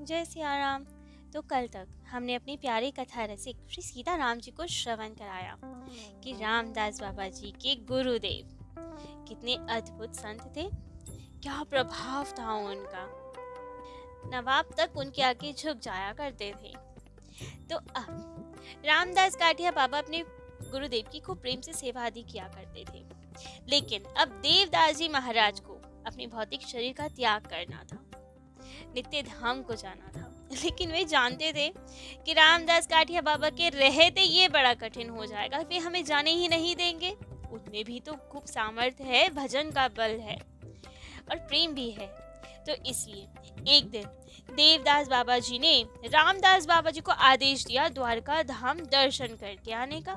जय सिया राम। तो कल तक हमने अपनी प्यारे कथा रसिक श्री सीताराम जी को श्रवण कराया कि रामदास बाबा जी के गुरुदेव कितने अद्भुत संत थे, क्या प्रभाव था उनका। नवाब तक उनके आगे झुक जाया करते थे। तो अब रामदास काठिया बाबा अपने गुरुदेव की खूब प्रेम से सेवा आदि किया करते थे, लेकिन अब देवदास जी महाराज को अपने भौतिक शरीर का त्याग करना था, नित्य धाम को जाना था। लेकिन वे जानते थे कि रामदास काठिया बाबा के रहते ये बड़ा कठिन हो जाएगा, वे हमें जाने ही नहीं देंगे। उनमें भी तो खूब सामर्थ्य है, भजन का बल है और प्रेम भी है। तो इसलिए एक दिन देवदास बाबा जी ने रामदास बाबा जी को आदेश दिया द्वारका धाम दर्शन करके आने का।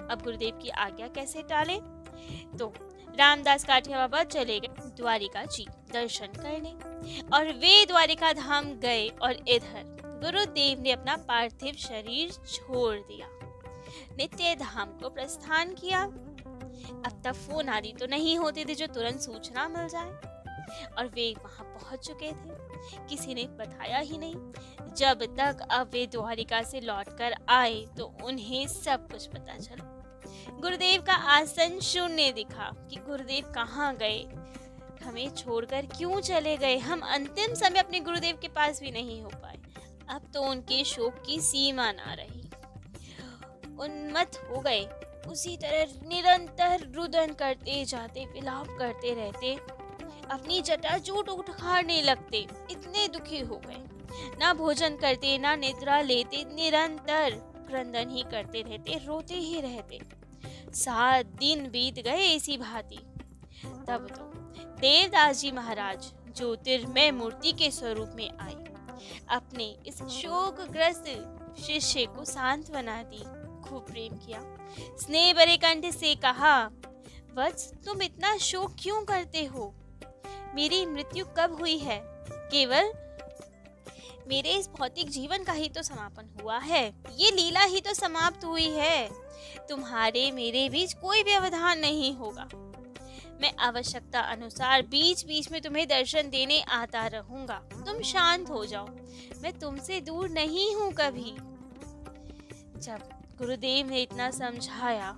अब गुरुदेव की आज्ञा कैसे टाले, तो रामदास काठिया बाबा चले गए द्वारिका जी दर्शन करने और वे द्वारिका धाम गए और इधर गुरुदेव ने अपना पार्थिव शरीर छोड़ दिया, नित्य धाम को प्रस्थान किया। अब तक फोन आदि तो नहीं होते थे जो तुरंत सूचना मिल जाए, और वे वहां पहुंच चुके थे, किसी ने बताया ही नहीं। जब तक अब वे द्वारिका से लौटकर आए तो उन्हें सब कुछ पता चला। गुरुदेव का आसन शून्य दिखा कि गुरुदेव कहाँ गए, हमें छोड़कर क्यों चले गए। हम अंतिम समय अपने गुरुदेव के पास भी नहीं हो पाए। अब तो उनके शोक की सीमा ना रही, उन्मत्त हो गए। उसी तरह निरंतर रुदन करते जाते, विलाप करते रहते, अपनी जटाजूट उखाड़ने लगते। इतने दुखी हो गए, ना भोजन करते ना निद्रा लेते, निरंतर क्रंदन ही करते रहते, रोते ही रहते। 7 दिन बीत गए इसी भांति। तब तो देवदास जी महाराज ज्योतिर्मय मूर्ति के स्वरूप में आए, अपने इस शोकग्रस्त शिष्य को सांत्वना दी, खूब प्रेम किया, स्नेह भरे कंठ से कहा, वत्स तुम इतना शोक क्यों करते हो? मेरी मृत्यु कब हुई है? केवल मेरे इस भौतिक जीवन का ही तो समापन हुआ है, ये लीला ही तो समाप्त हुई है। तुम्हारे मेरे बीच कोई व्यवधान नहीं होगा। मैं आवश्यकता अनुसार बीच बीच में तुम्हें दर्शन देने आता रहूंगा। तुम शांत हो जाओ, मैं तुमसे दूर नहीं हूँ कभी। जब गुरुदेव ने इतना समझाया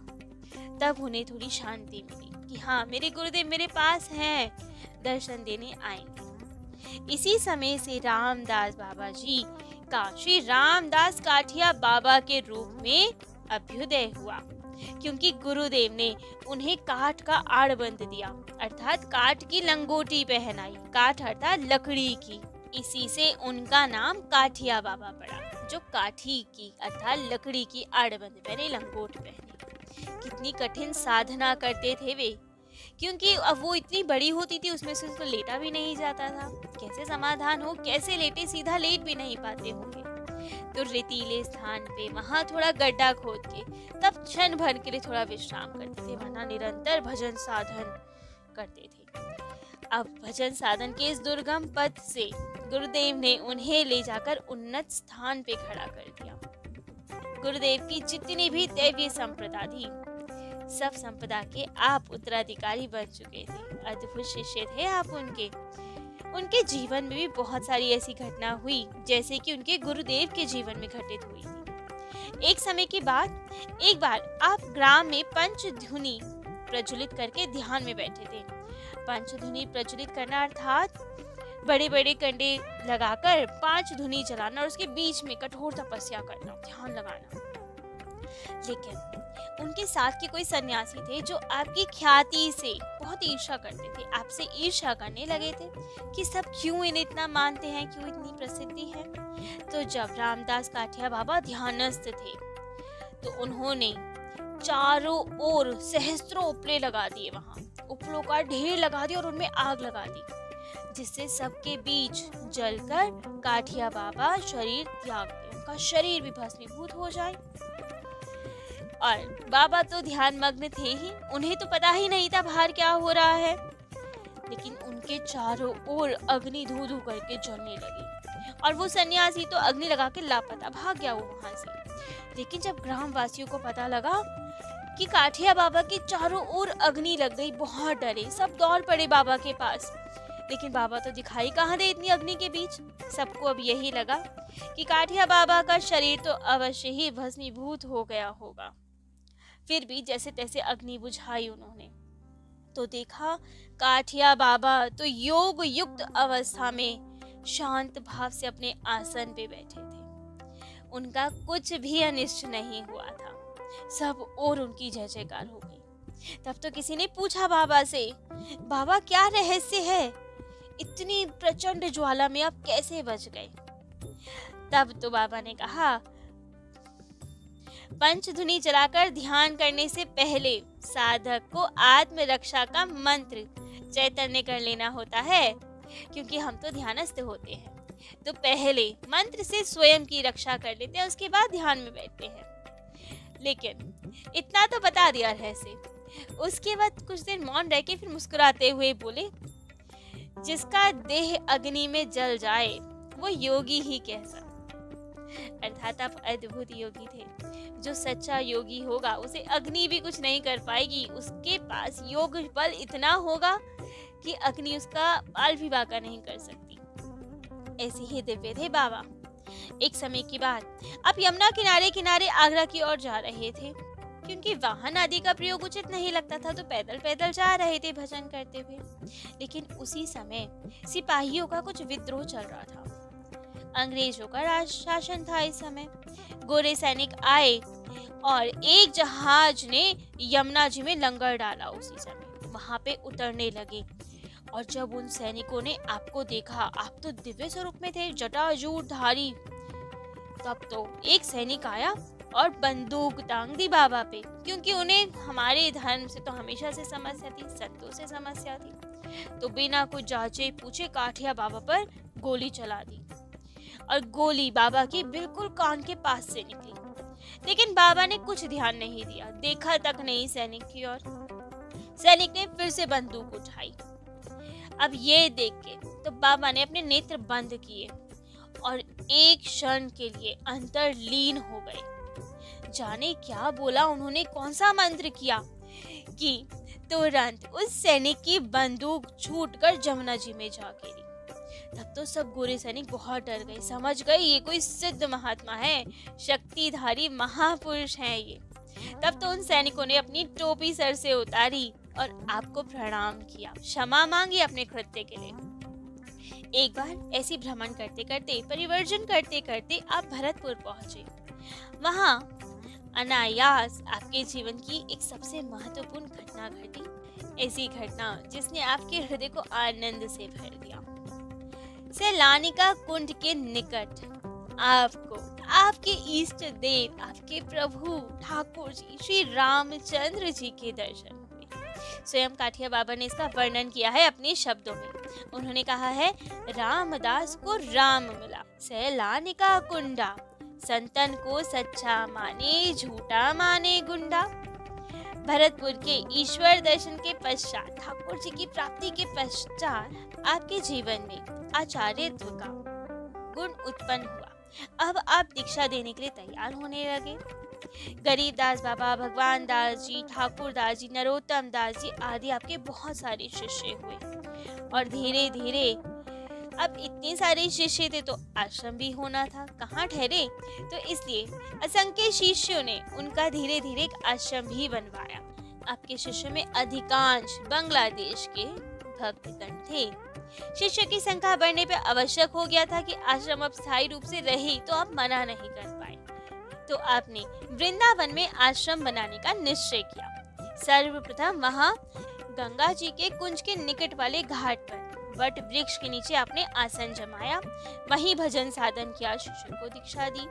तब उन्हें थोड़ी शांति मिली कि हाँ, मेरे गुरुदेव मेरे पास हैं, दर्शन देने आएंगे। इसी समय से रामदास बाबा जी का श्री रामदास काठिया बाबा के रूप में अभ्युदय हुआ, क्योंकि गुरुदेव ने उन्हें काठ का आड़बंद दिया, अर्थात काठ की लंगोटी पहनाई। काठ अर्थात लकड़ी की, इसी से उनका नाम काठिया बाबा पड़ा, जो काठी की अर्थात लकड़ी की आड़बंद पहने, लंगोट पहने। कितनी कठिन साधना करते थे वे, क्योंकि अब वो इतनी बड़ी होती थी, उसमें से उसको लेटा भी नहीं जाता था। कैसे समाधान हो, कैसे लेटे, सीधा लेट भी नहीं पाते होंगे। तो रेतीले स्थान पे वहां थोड़ा गड्ढा खोद के तब क्षण भर के लिए थोड़ा विश्राम करते थे, वरना निरंतर भजन साधन करते थे। अब भजन साधन के इस दुर्गम पथ से गुरुदेव ने उन्हें ले जाकर उन्नत स्थान पे खड़ा कर दिया। गुरुदेव की जितनी भी दैवीय संप्रदा थी, सब संपदा के आप उत्तराधिकारी बन चुके थे। अद्भुत शिष्य थे आप उनके जीवन में भी बहुत सारी ऐसी घटना हुई जैसे कि उनके गुरुदेव के जीवन में घटित हुई थी। एक समय की बात, एक बार आप ग्राम में पंचध्वनि प्रज्वलित करके ध्यान में बैठे थे। पंचध्वनि प्रज्वलित करना अर्थात बड़े बड़े कंडे लगाकर 5 धुनी जलाना और उसके बीच में कठोर तपस्या करना, ध्यान लगाना। लेकिन उनके साथ के कोई सन्यासी थे जो आपकी ख्याति से बहुत ईर्ष्या करते थे, आपसे ईर्ष्या करने लगे थे कि सब क्यों इन्हें इतना मानते हैं, क्यों इतनी प्रसिद्धि है। तो जब रामदास काठिया बाबा ध्यानस्थ थे तो उन्होंने चारों ओर सहस्त्रों उपले लगा दिए, वहां उपलों का ढेर लगा दिया और उनमें आग लगा दी, जिससे सबके बीच जलकर काठिया बाबा शरीर त्याग दे, उनका शरीर भी भस्मीभूत हो जाए। और बाबा तो ध्यान मग्न थे ही, उन्हें तो पता ही नहीं था बाहर क्या हो रहा है, लेकिन उनके चारों ओर अग्नि धू धू करके जलने लगी और वो सन्यासी तो अग्नि लगा के लापता, भाग गया वो वहां से। लेकिन जब ग्राम वासियों को पता लगा कि काठिया बाबा के चारों ओर अग्नि लग गई, बहुत डरे, सब दौड़ पड़े बाबा के पास। लेकिन बाबा तो दिखाई कहाँ दे इतनी अग्नि के बीच। सबको अब यही लगा कि काठिया बाबा का शरीर तो अवश्य ही भस्मीभूत हो गया होगा। फिर भी जैसे तैसे अग्नि बुझाई उन्होंने, तो देखा काठिया बाबा तो योग युक्त अवस्था में शांत भाव से अपने आसन पे बैठे थे। उनका कुछ भी अनिष्ट नहीं हुआ था। सब और उनकी जय जयकार हो गई। तब तो किसी ने पूछा बाबा से, बाबा क्या रहस्य है, इतनी प्रचंड ज्वाला में आप कैसे बच गए? तब तो बाबा ने कहा, पंचधुनी चलाकर ध्यान करने से पहले साधक को आत्मरक्षा का मंत्र चैतन्य कर लेना होता है, क्योंकि हम तो ध्यानस्थ होते हैं, तो पहले मंत्र से स्वयं की रक्षा कर लेते हैं, उसके बाद ध्यान में बैठते हैं। लेकिन इतना तो बता दिया रहस्य। उसके बाद कुछ देर मौन रह के फिर मुस्कुराते हुए बोले, जिसका देह अग्नि में जल जाए वो योगी ही कह सकता। अर्थात आप अद्भुत योगी थे। जो सच्चा योगी होगा उसे अग्नि भी कुछ नहीं कर पाएगी। उसके पास योग बल इतना होगा कि अग्नि उसका बाल भी बांका नहीं कर सकती। ऐसे ही दिव्य थे बाबा। एक समय की बात, अब यमुना किनारे किनारे आगरा की ओर जा रहे थे। क्योंकि वाहन आदि का प्रयोग उचित नहीं लगता था, तो पैदल पैदल जा रहे थे भजन करते हुए। लेकिन उसी समय सिपाहियों का कुछ विद्रोह चल रहा था। अंग्रेजों का शासन था इस समय। गोरे सैनिक आए और एक जहाज ने यमुना जी में लंगर डाला। उसी समय वहां पे उतरने लगे, और जब उन सैनिकों ने आपको देखा, आप तो दिव्य स्वरूप में थे, जटाजूटधारी, तब तो एक सैनिक आया और बंदूक तांग दी बाबा पे, क्योंकि उन्हें हमारे धर्म से तो हमेशा से समस्या थी, संतों से समस्या थी। तो बिना कुछ जांचे पूछे काठिया बाबा पर गोली चला दी, और गोली बाबा की बिल्कुल कान के पास से निकली। लेकिन बाबा ने कुछ ध्यान नहीं दिया, देखा तक नहीं सैनिक की ओर। सैनिक ने फिर से बंदूक उठाई। अब ये देख के तो बाबा ने अपने नेत्र बंद किए और एक क्षण के लिए अंतर्लीन हो गए। जाने क्या बोला उन्होंने, कौन सा मंत्र किया कि तुरंत उस सैनिक की बंदूक छूटकर जमुना जी में जा गिरी। तब तो सब गोरे सैनिक बहुत डर गए, समझ गए ये कोई सिद्ध महात्मा है, शक्तिधारी महापुरुष हैं ये। तब तो उन सैनिकों ने अपनी टोपी सर से उतारी और आपको प्रणाम किया, क्षमा मांगी अपने कृत्य के लिए। एक बार ऐसी भ्रमण करते करते, परिवर्जन करते करते आप भरतपुर पहुंचे। वहां अनायास आपके जीवन की एक सबसे महत्वपूर्ण घटना घटी। ऐसी घटना जिसने आपके हृदय को आनंद से भर दिया। सैलानिका कुंड के निकट आपको आपके इष्ट देव, आपके प्रभु ठाकुर जी श्री रामचंद्र जी के दर्शन हुए। स्वयं काठिया बाबा ने इसका वर्णन किया है अपने शब्दों में। उन्होंने कहा है, रामदास को राम मिला, सैलानिका कुंडा, संतन को सच्चा माने, झूठा माने गुंडा। भरतपुर के ईश्वर दर्शन के पश्चात, ठाकुर जी की प्राप्ति के पश्चात आपके जीवन में आचार्यत्व का गुण उत्पन्न हुआ। अब आप दीक्षा देने के लिए तैयार होने लगे। गरीबदास बाबा, भगवान दास जी, ठाकुर दास जी, नरोत्तम दास जी आदि आपके बहुत सारे शिष्य हुए। और धीरे धीरे अब इतने सारे शिष्य थे तो आश्रम भी होना था, कहाँ ठहरे, तो इसलिए असंख्य शिष्यों ने उनका धीरे धीरे एक आश्रम भी बनवाया। आपके शिष्यों में अधिकांश बांग्लादेश के भक्तगण थे। शिष्य की संख्या बढ़ने पर आवश्यक हो गया था कि आश्रम अब स्थायी रूप से रहे, तो आप मना नहीं कर पाए। तो आपने वृंदावन में आश्रम बनाने का निश्चय किया। सर्वप्रथम वहां गंगा जी के कुंज के निकट वाले घाट पर वट वृक्ष के नीचे आपने आसन जमाया, वहीं भजन साधन किया, शिष्यों को दीक्षा दी।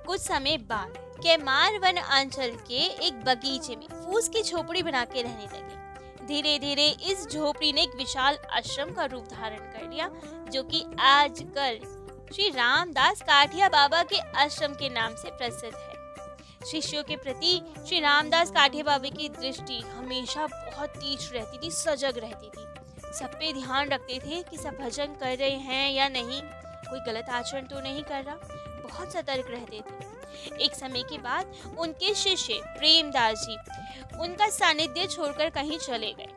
कुछ समय बाद कैमार वन अंचल के एक बगीचे में फूस की झोपड़ी बना के रहने लगे। धीरे धीरे इस झोपड़ी ने एक विशाल आश्रम का रूप धारण कर लिया, जो कि आजकल श्री रामदास काठिया बाबा के आश्रम के नाम से प्रसिद्ध है। शिष्यों के प्रति श्री रामदास काठिया बाबा की दृष्टि हमेशा बहुत तीक्ष्ण रहती थी, सजग रहती थी। सब पे ध्यान रखते थे कि सब भजन कर रहे हैं या नहीं, कोई गलत आचरण तो नहीं कर रहा, बहुत सतर्क रहते थे। एक समय के बाद उनके शिष्य प्रेमदास जी उनका सानिध्य छोड़कर कहीं चले गए।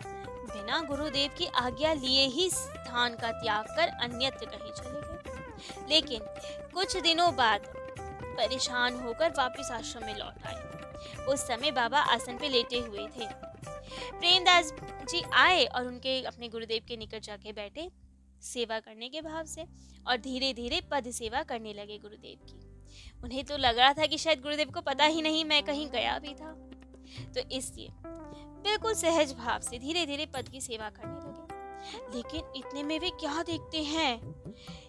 बिना गुरुदेव की आज्ञा लिए ही स्थान का त्याग कर अन्यत्र कहीं चले गए। लेकिन कुछ दिनों बाद परेशान होकर वापस आश्रम में लौट आए। उस समय बाबा आसन पे लेटे हुए थे। प्रेमदास जी आए और उनके अपने गुरुदेव के निकट जाके बैठे सेवा करने के भाव से, और धीरे धीरे पद सेवा करने लगे गुरुदेव की। उन्हें तो लग रहा था कि शायद गुरुदेव को पता ही नहीं मैं कहीं गया भी था, तो इसलिए बिल्कुल सहज भाव से धीरे धीरे पद की सेवा करने लगे। लेकिन इतने में वे क्या देखते हैं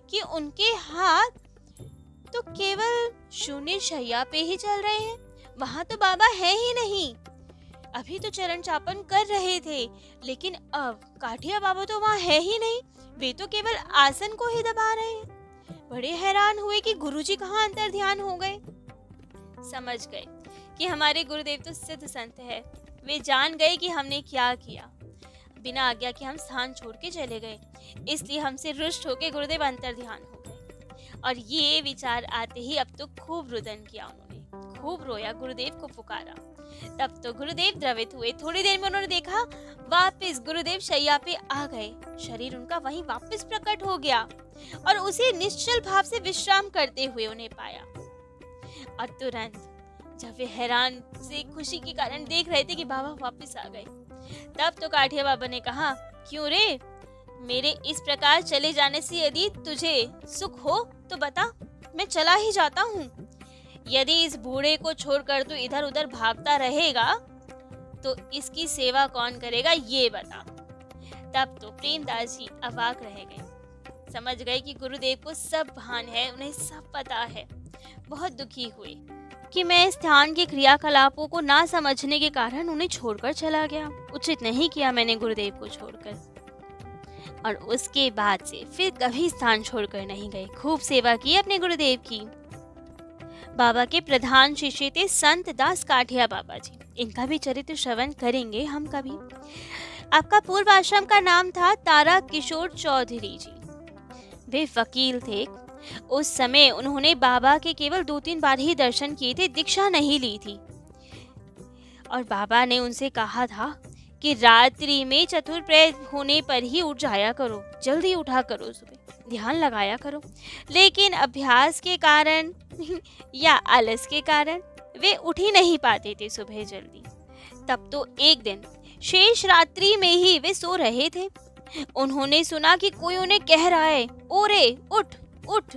कि उनके हाथ तो केवल शून्य शैया पे ही चल रहे हैं, वहां तो बाबा है ही नहीं। अभी तो चरण चापन कर रहे थे, लेकिन अब काठिया बाबा तो वहां है ही नहीं, वे तो केवल आसन को ही दबा रहे हैं। बड़े हैरान हुए कि गुरुजी कहाँ अंतर ध्यान हो गए। समझ गए कि हमारे गुरुदेव तो सिद्ध संत है। वे जान गए कि हमने क्या किया, बिना आज्ञा के हम स्थान छोड़ के चले गए, इसलिए हमसे रुष्ट होके गुरुदेव अंतर ध्यान हो गए। और ये विचार आते ही अब तो खूब रुदन किया उन्होंने, खूब रोया, गुरुदेव को पुकारा। तब तो गुरुदेव द्रवित हुए। थोड़ी देर में उन्होंने देखा वापस गुरुदेव शैया पे आ गए, शरीर उनका वहीं वापस प्रकट हो गया और उसी निश्चल भाव से विश्राम करते हुए उन्हें पाया। और तुरंत जब वे हैरान से खुशी के कारण देख रहे थे कि बाबा वापस आ गए, तब तो काठिया बाबा ने कहा, क्यों रे, मेरे इस प्रकार चले जाने से यदि तुझे सुख हो तो बता, मैं चला ही जाता हूँ। यदि इस बूढ़े को छोड़कर तू इधर उधर भागता रहेगा तो इसकी सेवा कौन करेगा, ये बता। तब तो प्रेमदास जी अवाक रह गए, समझ गए कि गुरुदेव को सब भान है, उन्हें सब पता है। बहुत दुखी हुए कि मैं इस ध्यान के क्रियाकलापों को ना समझने के कारण उन्हें छोड़कर चला गया। उचित नहीं किया मैंने गुरुदेव को छोड़कर। और उसके बाद से फिर कभी स्थान छोड़कर नहीं गए, खूब सेवा की अपने गुरुदेव की। बाबा के प्रधान शिष्य थे संत दास काठिया बाबा जी। इनका भी चरित्र श्रवण करेंगे हम कभी। आपका पूर्व आश्रम का नाम था तारा किशोर चौधरी जी। वे वकील थे। उस समय उन्होंने बाबा के केवल 2-3 बार ही दर्शन किए थे, दीक्षा नहीं ली थी। और बाबा ने उनसे कहा था कि रात्रि में चतुर्प्रहर होने पर ही उठ जाया करो, जल्दी उठा करो, सुबह ध्यान लगाया करो। लेकिन अभ्यास के कारण या आलस के कारण वे उठ ही नहीं पाते थे सुबह जल्दी। तब तो एक दिन शेष रात्रि में ही वे सो रहे थे। उन्होंने सुना कि कोई उन्हें कह रहा है, ओरे उठ उठ।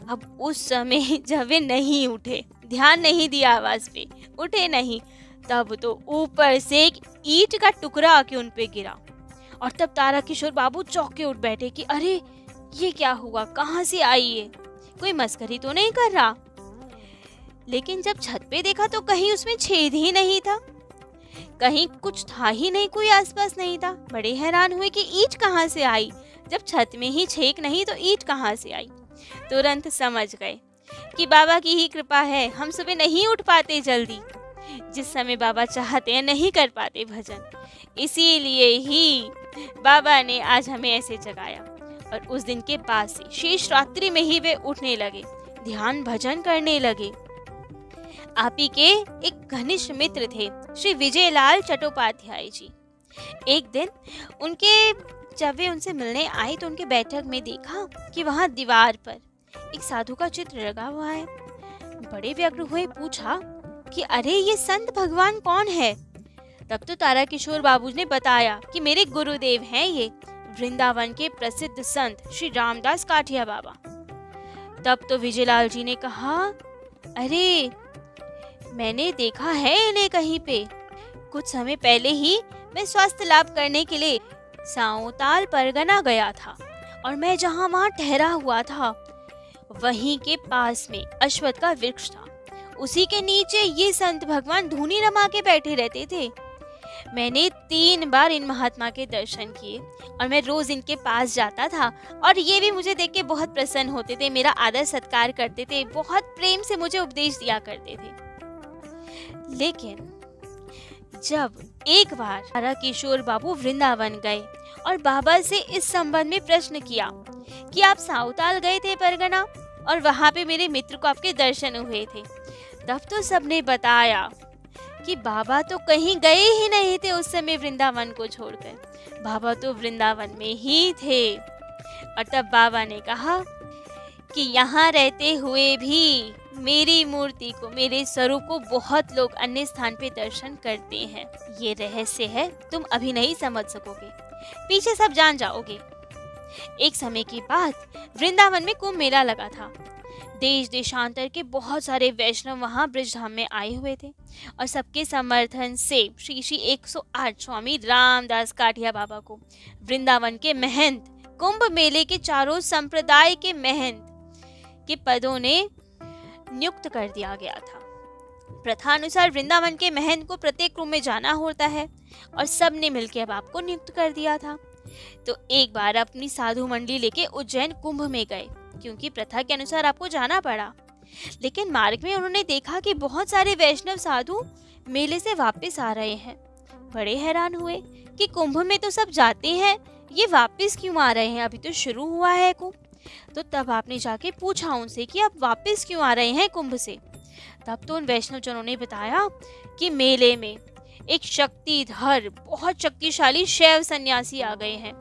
अब उस समय जब वे नहीं उठे, ध्यान नहीं दिया आवाज पे, उठे नहीं, तब तो ऊपर से एक ईंट का टुकड़ा आके उन पे गिरा। और तब तारा किशोर बाबू चौंके उठ बैठे कि अरे ये क्या हुआ, कहाँ से आई ये, कोई मस्करी तो नहीं कर रहा। लेकिन जब छत पे देखा तो कहीं उसमें छेद ही नहीं था, कहीं कुछ था ही नहीं, कोई आसपास नहीं था। बड़े हैरान हुए कि ईंट कहाँ से आई, जब छत में ही छेद नहीं तो ईंट कहाँ से आई। तुरंत समझ गए कि बाबा की ही कृपा है, हम सुबह नहीं उठ पाते जल्दी, जिस समय बाबा चाहते हैं नहीं कर पाते भजन, इसीलिए ही बाबा ने आज हमें ऐसे जगाया। और उस दिन के बाद से शेष रात्रि में ही वे उठने लगे, ध्यान भजन करने लगे। आप ही के एक घनिष्ठ मित्र थे श्री विजयलाल चट्टोपाध्याय जी। एक दिन जब वे उनसे मिलने आए तो उनके बैठक में देखा कि वहां दीवार पर एक साधु का चित्र लगा हुआ है। बड़े व्यग्र हुए, पूछा कि अरे ये संत भगवान कौन है। तब तो तारा किशोर बाबू ने बताया कि मेरे गुरुदेव हैं ये, वृंदावन के प्रसिद्ध संत श्री रामदास काठिया बाबा। तब तो विजयलाल जी ने कहा, अरे मैंने देखा है इन्हें कहीं पे। कुछ समय पहले ही मैं स्वास्थ्य लाभ करने के लिए साओताल परगना गया था और मैं जहाँ वहाँ ठहरा हुआ था वहीं के पास में अश्वत्थ का वृक्ष था, उसी के नीचे ये संत भगवान धूनी रमा के बैठे रहते थे। मैंने 3 बार इन महात्मा के दर्शन किए और मैं रोज इनके पास जाता था और ये भी मुझे देख के बहुत प्रसन्न होते थे, मेरा आदर सत्कार करते थे, बहुत प्रेम से मुझे उपदेश दिया करते थे। लेकिन जब एक बार तारा किशोर बाबू वृंदावन गए और बाबा से इस संबंध में प्रश्न किया कि आप साउताल गए थे परगना और वहां पे मेरे मित्र को आपके दर्शन हुए थे, तब तो सबने बताया कि बाबा तो कहीं गए ही नहीं थे उस समय वृंदावन को छोड़कर, बाबा तो वृंदावन में ही थे। और तब बाबा ने कहा कि यहाँ रहते हुए भी मेरी मूर्ति को, मेरे स्वरूप को बहुत लोग अन्य स्थान पे दर्शन करते हैं। ये रहस्य है, तुम अभी नहीं समझ सकोगे, पीछे सब जान जाओगे। एक समय की बात, वृंदावन में कुंभ मेला लगा था। देश देशांतर के बहुत सारे वैष्णव वहां ब्रजधाम में आए हुए थे और सबके समर्थन से श्री श्री 108 स्वामी रामदास काठिया बाबा को वृंदावन के महंत, कुंभ मेले के चारों संप्रदाय के महंत के पदों ने नियुक्त कर दिया गया था। प्रथा अनुसार वृंदावन के महंत को प्रत्येक रूम में जाना होता है और सब ने मिलकर अब आपको नियुक्त कर दिया था। तो एक बार अपनी साधु मंडली लेके उज्जैन कुंभ में गए, क्योंकि प्रथा के अनुसार आपको जाना पड़ा। लेकिन मार्ग में उन्होंने देखा कि बहुत सारे वैष्णव साधु मेले से वापस आ रहे हैं। बड़े हैरान हुए कि कुंभ में तो सब जाते हैं, ये वापस क्यों आ रहे हैं, अभी तो शुरू हुआ है कुंभ। तो तब आपने जाके पूछा उनसे कि आप वापस क्यों आ रहे हैं कुंभ से। तब तो उन वैष्णव जनों ने बताया कि मेले में एक शक्तिधर, बहुत शक्तिशाली शैव सन्यासी आ गए हैं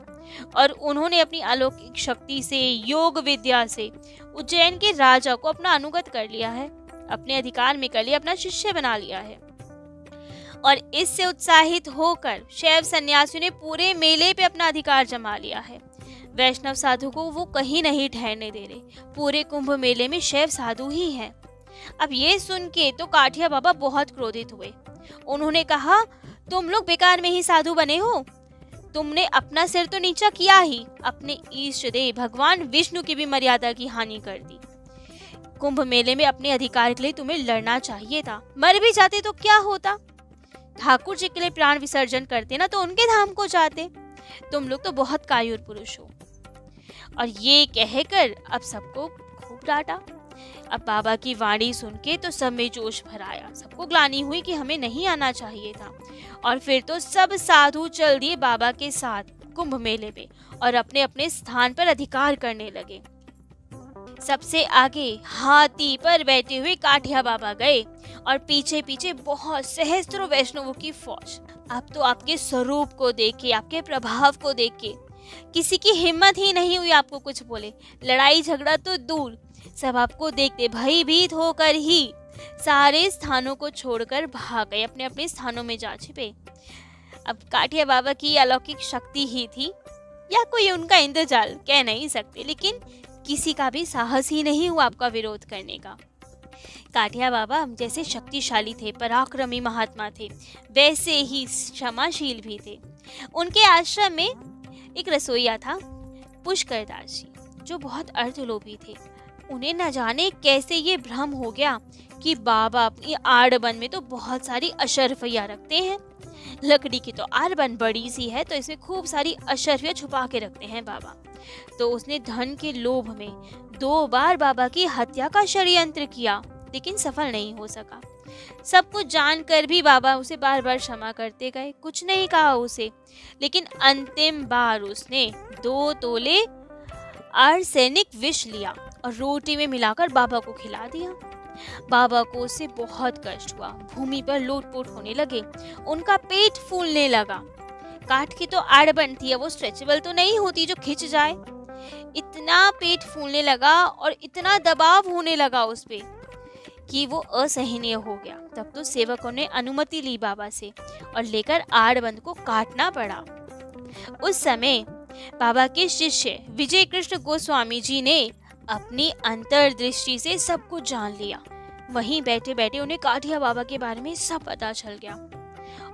और उन्होंने अपनी अलौकिक शक्ति से, योग विद्या से उज्जैन के राजा को अपना अनुगत कर लिया है, अपने अधिकार में कर लिया, अपना शिष्य बना लिया है। और इससे उत्साहित होकर शैव सन्यासियों ने पूरे मेले पे अपना अधिकार जमा लिया है। वैष्णव साधु को वो कहीं नहीं ठहरने दे रहे, पूरे कुंभ मेले में शैव साधु ही हैं। अब ये सुन के तो काठिया बाबा बहुत क्रोधित हुए। उन्होंने कहा, तुम लोग बेकार में ही साधु बने हो, तुमने अपना सिर तो नीचा किया ही, अपने ईष्ट देव भगवान विष्णु की भी मर्यादा की हानि कर दी। कुंभ मेले में अपने अधिकार के लिए तुम्हें लड़ना चाहिए था, मर भी जाते तो क्या होता, ठाकुर जी के लिए प्राण विसर्जन करते ना तो उनके धाम को जाते। तुम लोग तो बहुत कायुर पुरुष हो। और ये कहकर अब सबको खूब डांटा। अब बाबा की वाणी सुन के तो सब में जोश भर आया, सबको ग्लानि हुई कि हमें नहीं आना चाहिए था। और फिर तो सब साधु चल दिए बाबा के साथ कुंभ मेले में और अपने अपने स्थान पर अधिकार करने लगे। सबसे आगे हाथी पर बैठे हुए काठिया बाबा गए और पीछे पीछे बहुत सहस्त्रों वैष्णवों की फौज। अब तो आपके स्वरूप को देख के, आपके प्रभाव को देख के किसी की हिम्मत ही नहीं हुई आपको कुछ बोले। लड़ाई झगड़ा तो दूर, सब आपको देखते भयभीत होकर ही सारे स्थानों को छोड़कर भाग गए, अपने अपने स्थानों में जा छिपे। अब काठिया बाबा की अलौकिक शक्ति ही थी या कोई उनका इंद्रजाल, कह नहीं सकते, लेकिन किसी का भी साहस ही नहीं हुआ आपका विरोध करने का। काठिया बाबा जैसे शक्तिशाली थे, पराक्रमी महात्मा थे, वैसे ही क्षमाशील भी थे। उनके आश्रम में एक रसोइया था, पुष्कर दास जी, जो बहुत अर्थलोभी थे। उन्हें न जाने कैसे ये भ्रम हो गया कि बाबा अपनी आड़बन में तो बहुत सारी अशर्फियाँ रखते हैं। लकड़ी की तो आड़बन बड़ी सी है, तो इसमें खूब सारी अशर्फियाँ छुपा के रखते हैं बाबा। तो उसने धन के लोभ में 2 बार बाबा की हत्या का षड्यंत्र किया, लेकिन सफल नहीं हो सका। सब कुछ जानकर भी बाबा उसे बार बार क्षमा करते गए, कुछ नहीं कहा उसे। लेकिन अंतिम बार उसने 2 तोले आर्सेनिक विष लिया और रोटी में मिलाकर बाबा को खिला दिया। बाबा को उससे बहुत कष्ट हुआ, भूमि पर लोटपोट होने लगे, उनका पेट फूलने लगा। काठ की तो आड़बन थी, वो स्ट्रेचेबल तो नहीं होती जो खिंच जाए। इतना पेट फूलने लगा और इतना दबाव होने लगा उस पे कि वो असहनीय हो गया। तब तो सेवकों ने अनुमति ली बाबा से और लेकर आड़बंद को काटना पड़ा। उस समय बाबा के शिष्य विजय कृष्ण गोस्वामी जी ने अपनी अंतर्दृष्टि से सब कुछ जान लिया। वहीं बैठे बैठे उन्हें काठिया बाबा के बारे में सब पता चल गया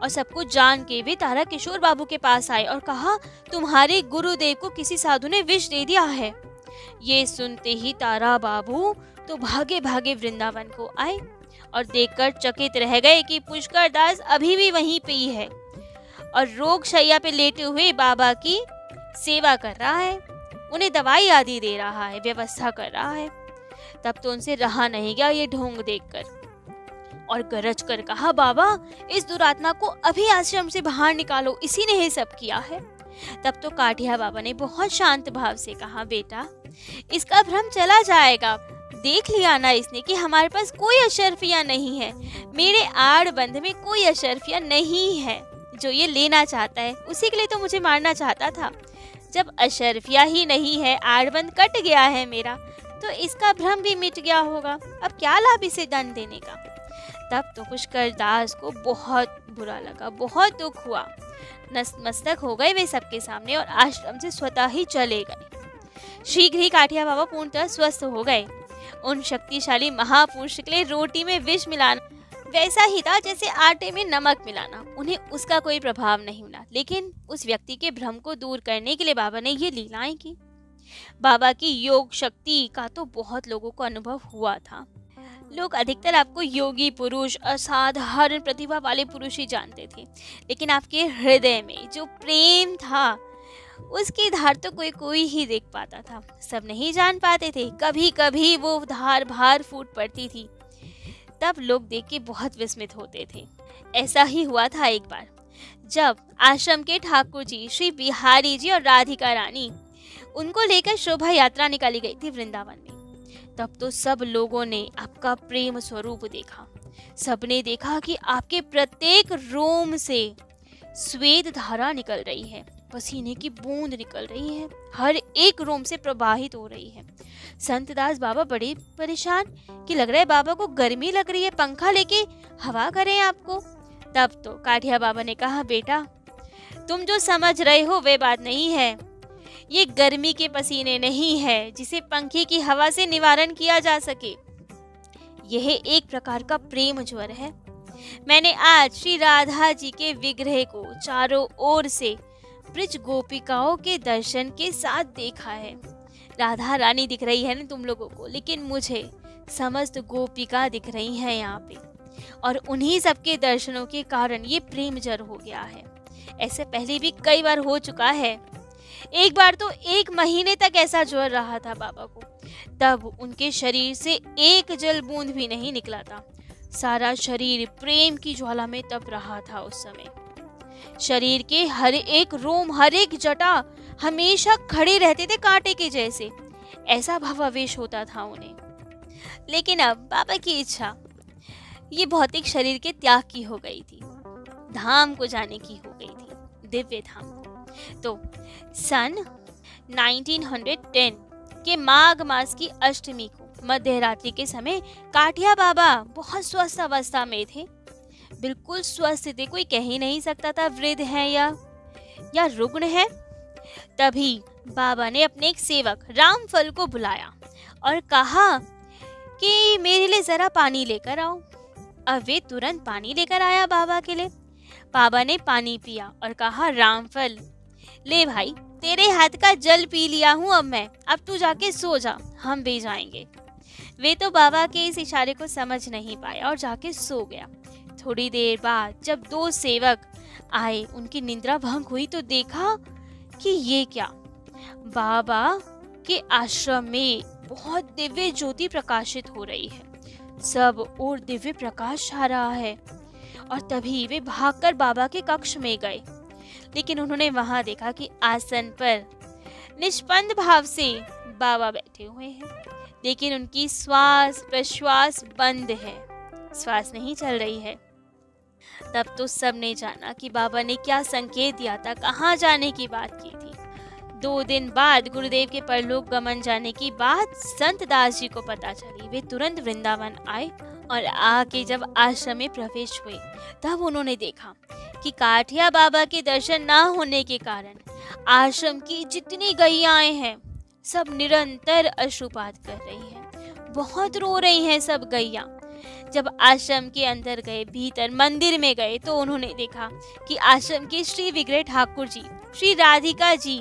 और सब कुछ जान के वे तारा किशोर बाबू के पास आए और कहा, तुम्हारे गुरुदेव को किसी साधु ने विष दे दिया है। ये सुनते ही तारा बाबू तो भागे भागे वृंदावन को आए और देखकर चकित रह गए कि पुष्कर दास अभी भी वहीं पे ही है और रोग शैया पे लेटे हुए बाबा की सेवा कर रहा है, उन्हें दवाई आदि दे रहा है, व्यवस्था कर रहा है। तब तो उनसे रहा नहीं गया ये ढोंग देखकर और गरज कर कहा, बाबा इस दुरात्मा को अभी आश्रम से बाहर निकालो, इसी ने ये सब किया है। तब तो काठिया बाबा ने बहुत शांत भाव से कहा, बेटा इसका भ्रम चला जाएगा, देख लिया ना इसने कि हमारे पास कोई अशर्फिया नहीं है, मेरे आड़बंद में कोई अशर्फिया नहीं है, जो ये लेना चाहता है उसी के लिए तो मुझे मारना चाहता था। जब अशर्फिया ही नहीं है, आड़बंद कट गया है मेरा, तो इसका भ्रम भी मिट गया होगा, अब क्या लाभ इसे दंड देने का। तब तो पुष्कर दास को बहुत बुरा लगा, बहुत दुख हुआ। नतमस्तक हो गए वे सबके सामने और आश्रम से स्वतः ही चले गए। शीघ्र ही काठिया बाबा पूर्णतः स्वस्थ हो गए। उन शक्तिशाली महापुरुष के लिए रोटी में विष मिलाना वैसा ही था जैसे आटे में नमक मिलाना। उन्हें उसका कोई प्रभाव नहीं हुआ, लेकिन उस व्यक्ति के भ्रम को दूर करने के लिए बाबा ने ये लीलाएं की। बाबा की योग शक्ति का तो बहुत लोगों को अनुभव हुआ था। लोग अधिकतर आपको योगी पुरुष, असाधारण प्रतिभा वाले पुरुष ही जानते थे, लेकिन आपके हृदय में जो प्रेम था उसकी धार तो कोई कोई ही देख पाता था, सब नहीं जान पाते थे। कभी कभी वो धार बाहर फूट पड़ती थी, तब लोग देख के बहुत विस्मित होते थे। ऐसा ही हुआ था एक बार, जब आश्रम के ठाकुर जी श्री बिहारी जी और राधिका रानी, उनको लेकर शोभा यात्रा निकाली गई थी वृंदावन में। तब तो सब लोगों ने आपका प्रेम स्वरूप देखा। सबने देखा कि आपके प्रत्येक रोम से श्वेत धारा निकल रही है, पसीने की बूंद निकल रही है, हर एक रोम से प्रवाहित हो रही है। संतदास बाबा बड़े परेशान कि लग रहा है बाबा को गर्मी लग रही है, पंखा लेके हवा करें आपको। तब तो काठिया बाबा ने कहा, बेटा तुम जो समझ रहे हो वे बात नहीं है, ये गर्मी के पसीने नहीं है जिसे पंखे की हवा से निवारण किया जा सके, यह एक प्रकार का प्रेम ज्वर है। मैंने आज श्री राधा जी के विग्रह को चारों ओर से ब्रज गोपिकाओं के दर्शन के साथ देखा है। राधा रानी दिख रही है ना तुम लोगों को, लेकिन मुझे समस्त गोपिका दिख रही हैं यहाँ पे, और उन्हीं सबके दर्शनों के कारण ये प्रेम जर हो गया है। ऐसे पहले भी कई बार हो चुका है। एक बार तो 1 महीने तक ऐसा ज्वर रहा था बाबा को, तब उनके शरीर से एक जल बूंद भी नहीं निकला था। सारा शरीर प्रेम की ज्वाला में तप रहा था उस समय। शरीर के हर एक रोम, हर एक जटा हमेशा खड़े रहते थे कांटे के जैसे, ऐसा भावावेश होता था उन्हें। लेकिन अब बाबा की इच्छा ये भौतिक शरीर के त्याग की हो गई थी, धाम को जाने की हो गई थी, दिव्य धाम को। तो सन 1910 के माघ मास की अष्टमी को मध्य रात्रि के समय काठिया बाबा बहुत स्वस्थ अवस्था में थे, बिल्कुल स्वस्थ थे, कोई कह ही नहीं सकता था वृद्ध है या रुग्ण है। तभी बाबा ने अपने एक सेवक रामफल को बुलाया और कहा कि मेरे लिए जरा पानी लेकर आओ। अब वे तुरंत पानी लेकर आया बाबा के लिए। बाबा ने पानी पिया और कहा, रामफल ले भाई, तेरे हाथ का जल पी लिया हूँ अब मैं, अब तू जाके सो जा, हम भी जाएंगे। वे तो बाबा के इस इशारे को समझ नहीं पाया और जाके सो गया। थोड़ी देर बाद जब 2 सेवक आए, उनकी निद्रा भंग हुई तो देखा कि ये क्या, बाबा के आश्रम में बहुत दिव्य ज्योति प्रकाशित हो रही है, सब और दिव्य प्रकाश छा रहा है। और तभी वे भागकर बाबा के कक्ष में गए, लेकिन उन्होंने वहां देखा कि आसन पर निष्पन्द भाव से बाबा बैठे हुए हैं, लेकिन उनकी श्वास प्रश्वास बंद है, श्वास नहीं चल रही है। तब तो सबने जाना कि बाबा ने क्या संकेत दिया था, कहाँ जाने की बात की थी। 2 दिन बाद गुरुदेव के परलोक गमन जाने की बात संत दास जी को पता चली। वे तुरंत वृंदावन आए और आके जब आश्रम में प्रवेश हुए, तब उन्होंने देखा कि काठिया बाबा के दर्शन ना होने के कारण आश्रम की जितनी गैयाएं हैं सब निरंतर अश्रुपात कर रही हैं, बहुत रो रही हैं सब गैया। जब आश्रम के अंदर गए, भीतर मंदिर में गए, तो उन्होंने देखा कि आश्रम के श्री विग्रह ठाकुर जी श्री राधिका जी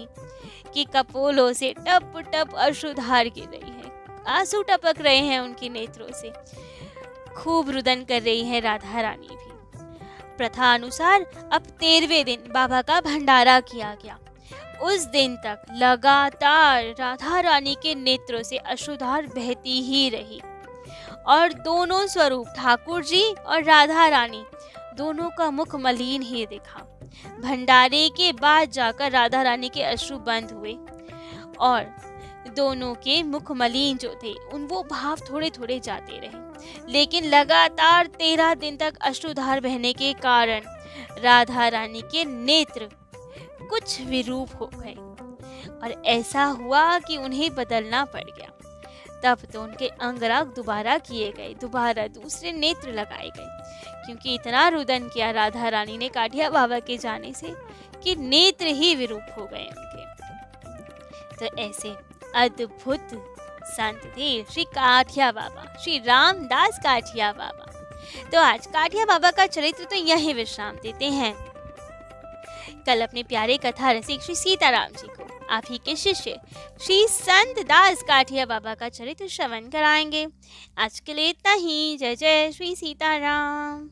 के कपोलों से टप टप अश्रुधार गिर रही है, आंसू टपक रहे हैं उनके नेत्रों से। खूब रुदन कर रही है राधा रानी भी। प्रथा अनुसार अब 13वें दिन बाबा का भंडारा किया गया। उस दिन तक लगातार राधा रानी के नेत्रों से अश्रुधार बहती ही रही और दोनों स्वरूप ठाकुर जी और राधा रानी दोनों का मुख मलिन ही दिखा। भंडारे के बाद जाकर राधा रानी के अश्रु बंद हुए और दोनों के मुख मलिन जो थे उन वो भाव थोड़े थोड़े जाते रहे, लेकिन लगातार 13 दिन तक अश्रुधार बहने के कारण राधा रानी के नेत्र कुछ विरूप हो गए और ऐसा हुआ कि उन्हें बदलना पड़ गया। तब तो उनके अंगराग दोबारा किए गए, दोबारा दूसरे नेत्र लगाए गए, क्योंकि इतना रुदन किया राधा रानी ने काठिया बाबा के जाने से कि नेत्र ही विरूप हो गए उनके। तो ऐसे अद्भुत संत थे श्री काठिया बाबा, श्री रामदास काठिया बाबा। तो आज काठिया बाबा का चरित्र तो यहीं विश्राम देते हैं। कल अपने प्यारे कथा रसिक श्री सीताराम जी को आप ही के शिष्य श्री संत दास काठिया बाबा का चरित्र श्रवण कराएंगे। आज के लिए इतना ही। जय जय श्री सीताराम।